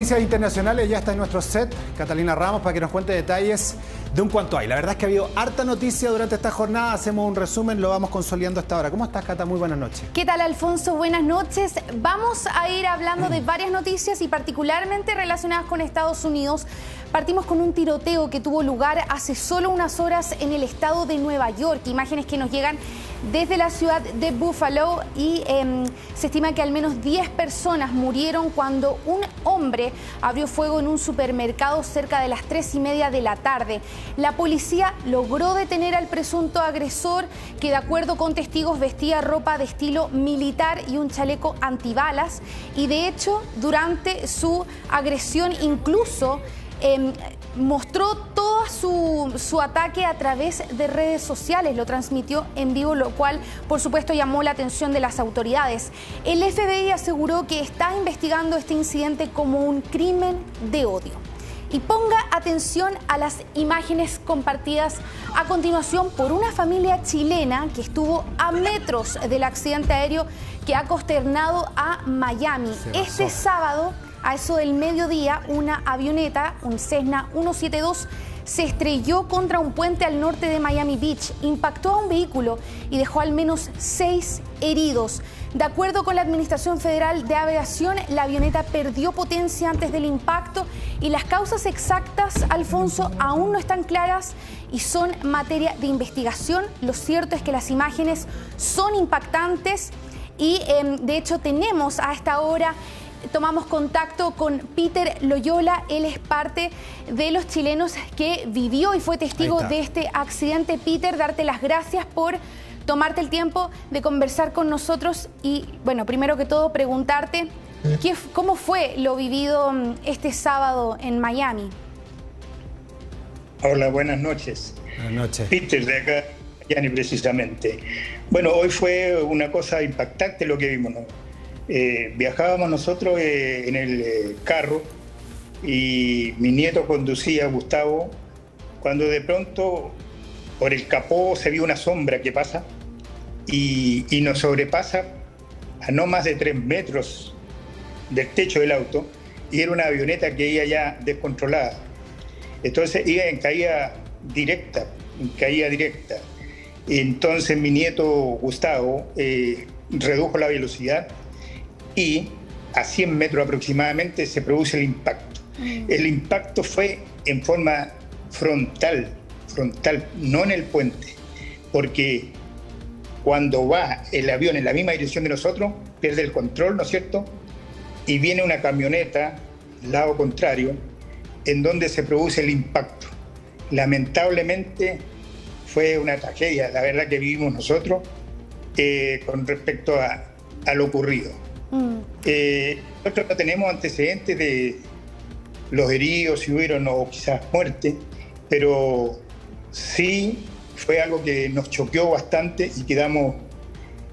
Noticias internacionales, ya está en nuestro set Catalina Ramos para que nos cuente detalles de un cuanto hay. La verdad es que ha habido harta noticia durante esta jornada, hacemos un resumen, lo vamos consolidando hasta ahora. ¿Cómo estás, Cata? Muy buenas noches. ¿Qué tal, Alfonso? Buenas noches. Vamos a ir hablando de varias noticias y particularmente relacionadas con Estados Unidos. Partimos con un tiroteo que tuvo lugar hace solo unas horas en el estado de Nueva York. Imágenes que nos llegan desde la ciudad de Buffalo y se estima que al menos 10 personas murieron cuando un hombre abrió fuego en un supermercado cerca de las 3:30 de la tarde. La policía logró detener al presunto agresor, que de acuerdo con testigos vestía ropa de estilo militar y un chaleco antibalas, y de hecho durante su agresión incluso mostró todo su ataque a través de redes sociales, lo transmitió en vivo, lo cual por supuesto llamó la atención de las autoridades. El FBI aseguró que está investigando este incidente como un crimen de odio. Y ponga atención a las imágenes compartidas a continuación por una familia chilena que estuvo a metros del accidente aéreo que ha consternado a Miami. Este sábado, a eso del mediodía, una avioneta, un Cessna 172, se estrelló contra un puente al norte de Miami Beach, impactó a un vehículo y dejó al menos 6 heridos. De acuerdo con la Administración Federal de Aviación, la avioneta perdió potencia antes del impacto y las causas exactas, Alfonso, aún no están claras y son materia de investigación. Lo cierto es que las imágenes son impactantes y de hecho tenemos a esta hora... Tomamos contacto con Peter Loyola, él es parte de los chilenos que vivió y fue testigo de este accidente. Peter, darte las gracias por tomarte el tiempo de conversar con nosotros y, bueno, primero que todo preguntarte ¿cómo fue lo vivido este sábado en Miami? Hola, buenas noches. Buenas noches. Peter, de acá, Miami precisamente. Bueno, hoy fue una cosa impactante lo que vimos, ¿no? Viajábamos nosotros en el carro y mi nieto conducía, Gustavo, cuando de pronto por el capó se vio una sombra que pasa y nos sobrepasa a no más de 3 metros del techo del auto, y era una avioneta que iba ya descontrolada. Entonces iba en caída directa. Entonces mi nieto Gustavo redujo la velocidad y a 100 metros aproximadamente se produce el impacto. El impacto fue en forma frontal, no en el puente, porque cuando va el avión en la misma dirección de nosotros, pierde el control, ¿no es cierto? Y viene una camioneta, lado contrario, en donde se produce el impacto. Lamentablemente fue una tragedia, la verdad, que vivimos nosotros con respecto a lo ocurrido. Nosotros no tenemos antecedentes de los heridos, si hubieron o quizás muerte, pero sí fue algo que nos choqueó bastante y quedamos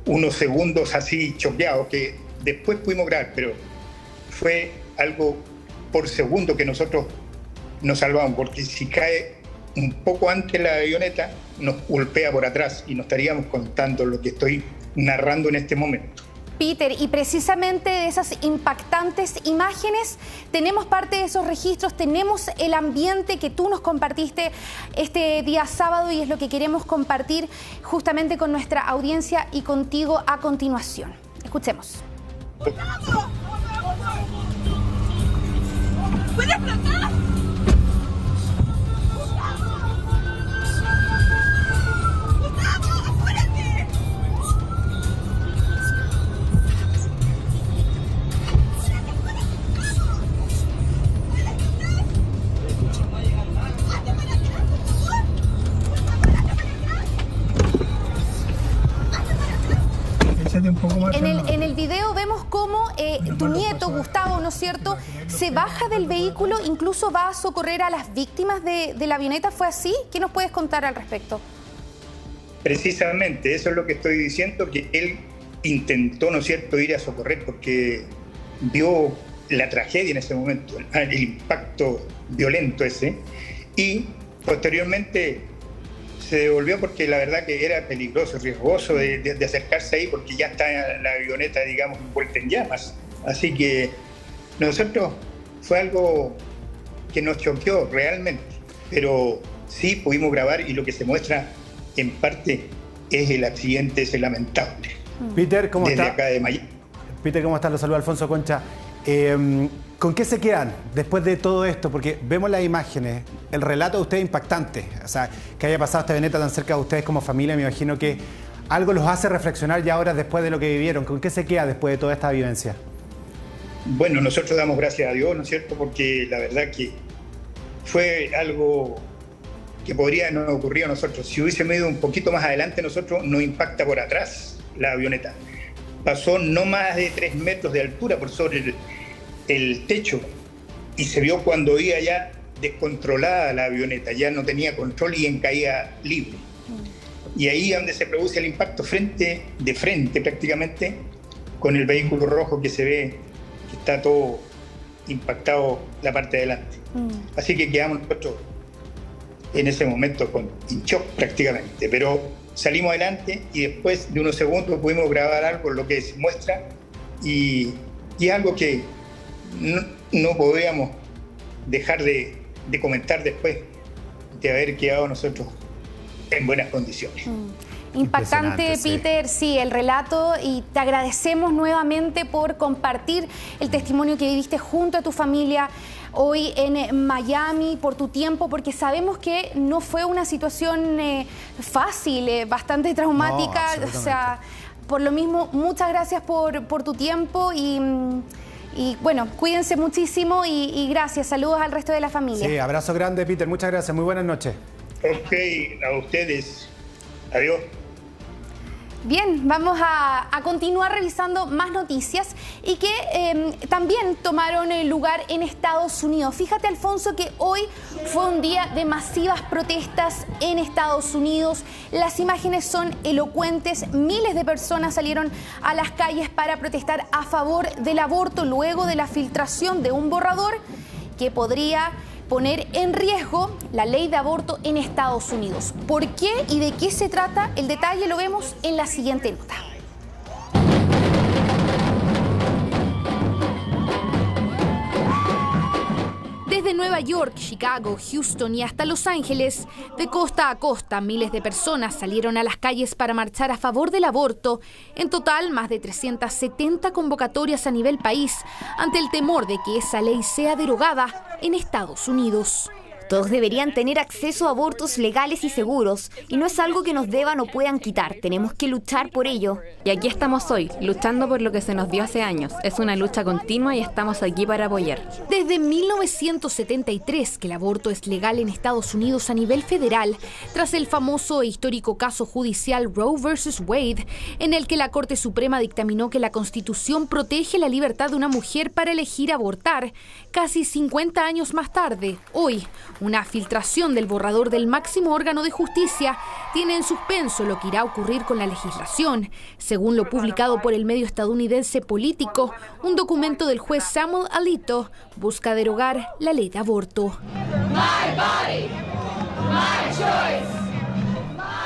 unos segundos así choqueados, que después pudimos grabar, pero fue algo por segundo que nosotros nos salvamos, porque si cae un poco antes la avioneta nos golpea por atrás y no estaríamos contando lo que estoy narrando en este momento. Peter, y precisamente de esas impactantes imágenes tenemos parte de esos registros, tenemos el ambiente que tú nos compartiste este día sábado y es lo que queremos compartir justamente con nuestra audiencia y contigo a continuación. Escuchemos. ¡Puede explotar! En el video vemos cómo tu nieto, Gustavo, ¿no es cierto?, se baja del vehículo, incluso va a socorrer a las víctimas de la avioneta. ¿Fue así? ¿Qué nos puedes contar al respecto? Precisamente, eso es lo que estoy diciendo, que él intentó, ¿no es cierto?, ir a socorrer porque vio la tragedia en ese momento, el impacto violento ese, y posteriormente se devolvió porque la verdad que era peligroso, riesgoso de acercarse ahí, porque ya está la avioneta, digamos, envuelta en llamas. Así que nosotros fue algo que nos choqueó realmente, pero sí pudimos grabar y lo que se muestra en parte es el accidente ese lamentable. Peter, ¿cómo desde está? Acá de Miami. Peter, ¿cómo estás? Lo saluda Alfonso Concha. ¿Con qué se quedan después de todo esto? Porque vemos las imágenes, el relato de ustedes es impactante. O sea, que haya pasado esta avioneta tan cerca de ustedes como familia, me imagino que algo los hace reflexionar ya ahora después de lo que vivieron. ¿Con qué se queda después de toda esta vivencia? Bueno, nosotros damos gracias a Dios, ¿no es cierto? Porque la verdad que fue algo que podría no haber ocurrido a nosotros. Si hubiésemos ido un poquito más adelante, nosotros nos impacta por atrás la avioneta. Pasó no más de 3 metros de altura por sobre el techo y se vio cuando iba ya descontrolada la avioneta, ya no tenía control y en caída libre. Y ahí es donde se produce el impacto de frente prácticamente con el vehículo rojo que se ve que está todo impactado la parte de adelante. Así que quedamos nosotros en ese momento en shock prácticamente, pero salimos adelante y después de unos segundos pudimos grabar algo, lo que se muestra, y es algo que no podíamos dejar de comentar después de haber quedado nosotros en buenas condiciones. Impactante, Peter, sí, el relato, y te agradecemos nuevamente por compartir el testimonio que viviste junto a tu familia hoy en Miami, por tu tiempo, porque sabemos que no fue una situación fácil, bastante traumática. No, o sea, por lo mismo, muchas gracias por tu tiempo y bueno, cuídense muchísimo y gracias. Saludos al resto de la familia. Sí, abrazo grande, Peter. Muchas gracias. Muy buenas noches. Ok, a ustedes. Adiós. Bien, vamos a continuar revisando más noticias y que también tomaron lugar en Estados Unidos. Fíjate, Alfonso, que hoy fue un día de masivas protestas en Estados Unidos. Las imágenes son elocuentes. Miles de personas salieron a las calles para protestar a favor del aborto luego de la filtración de un borrador que podría poner en riesgo la ley de aborto en Estados Unidos. ¿Por qué y de qué se trata? El detalle lo vemos en la siguiente nota. Desde Nueva York, Chicago, Houston y hasta Los Ángeles, de costa a costa, miles de personas salieron a las calles para marchar a favor del aborto. En total, más de 370 convocatorias a nivel país, ante el temor de que esa ley sea derogada en Estados Unidos. Todos deberían tener acceso a abortos legales y seguros, y no es algo que nos deban o puedan quitar. Tenemos que luchar por ello. Y aquí estamos hoy, luchando por lo que se nos dio hace años. Es una lucha continua y estamos aquí para apoyar. Desde 1973 que el aborto es legal en Estados Unidos a nivel federal, tras el famoso e histórico caso judicial Roe vs. Wade, en el que la Corte Suprema dictaminó que la Constitución protege la libertad de una mujer para elegir abortar. Casi 50 años más tarde, hoy, una filtración del borrador del máximo órgano de justicia tiene en suspenso lo que irá a ocurrir con la legislación. Según lo publicado por el medio estadounidense Político, un documento del juez Samuel Alito busca derogar la ley de aborto. My body, my choice.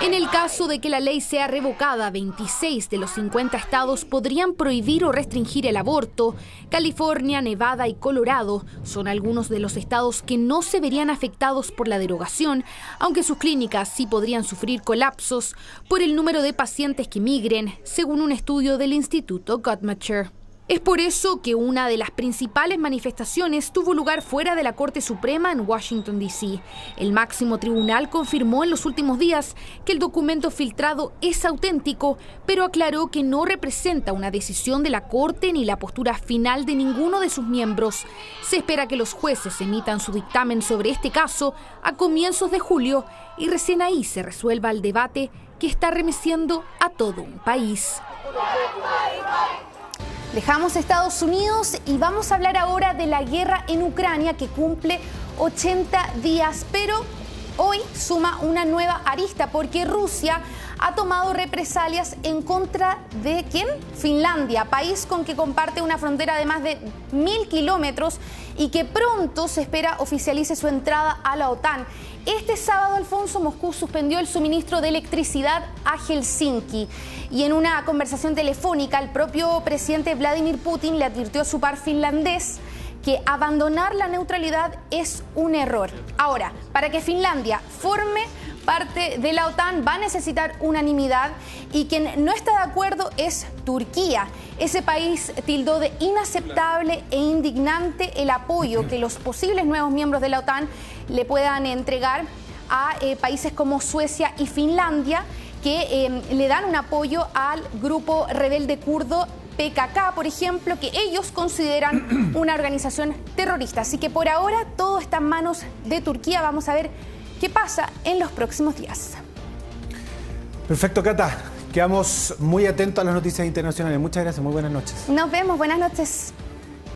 En el caso de que la ley sea revocada, 26 de los 50 estados podrían prohibir o restringir el aborto. California, Nevada y Colorado son algunos de los estados que no se verían afectados por la derogación, aunque sus clínicas sí podrían sufrir colapsos por el número de pacientes que migren, según un estudio del Instituto Guttmacher. Es por eso que una de las principales manifestaciones tuvo lugar fuera de la Corte Suprema en Washington, D.C. El máximo tribunal confirmó en los últimos días que el documento filtrado es auténtico, pero aclaró que no representa una decisión de la Corte ni la postura final de ninguno de sus miembros. Se espera que los jueces emitan su dictamen sobre este caso a comienzos de julio y recién ahí se resuelva el debate que está remeciendo a todo un país. Dejamos Estados Unidos y vamos a hablar ahora de la guerra en Ucrania, que cumple 80 días, pero hoy suma una nueva arista porque Rusia ha tomado represalias en contra de ¿quién? Finlandia, país con que comparte una frontera de más de 1000 kilómetros y que pronto se espera oficialice su entrada a la OTAN. Este sábado, Alfonso, Moscú suspendió el suministro de electricidad a Helsinki y en una conversación telefónica el propio presidente Vladimir Putin le advirtió a su par finlandés que abandonar la neutralidad es un error. Ahora, para que Finlandia forme parte de la OTAN va a necesitar unanimidad y quien no está de acuerdo es Turquía. Ese país tildó de inaceptable e indignante el apoyo que los posibles nuevos miembros de la OTAN le puedan entregar a países como Suecia y Finlandia, que le dan un apoyo al grupo rebelde kurdo PKK, por ejemplo, que ellos consideran una organización terrorista. Así que por ahora todo está en manos de Turquía. Vamos a ver qué pasa en los próximos días. Perfecto, Cata. Quedamos muy atentos a las noticias internacionales. Muchas gracias, muy buenas noches. Nos vemos, buenas noches.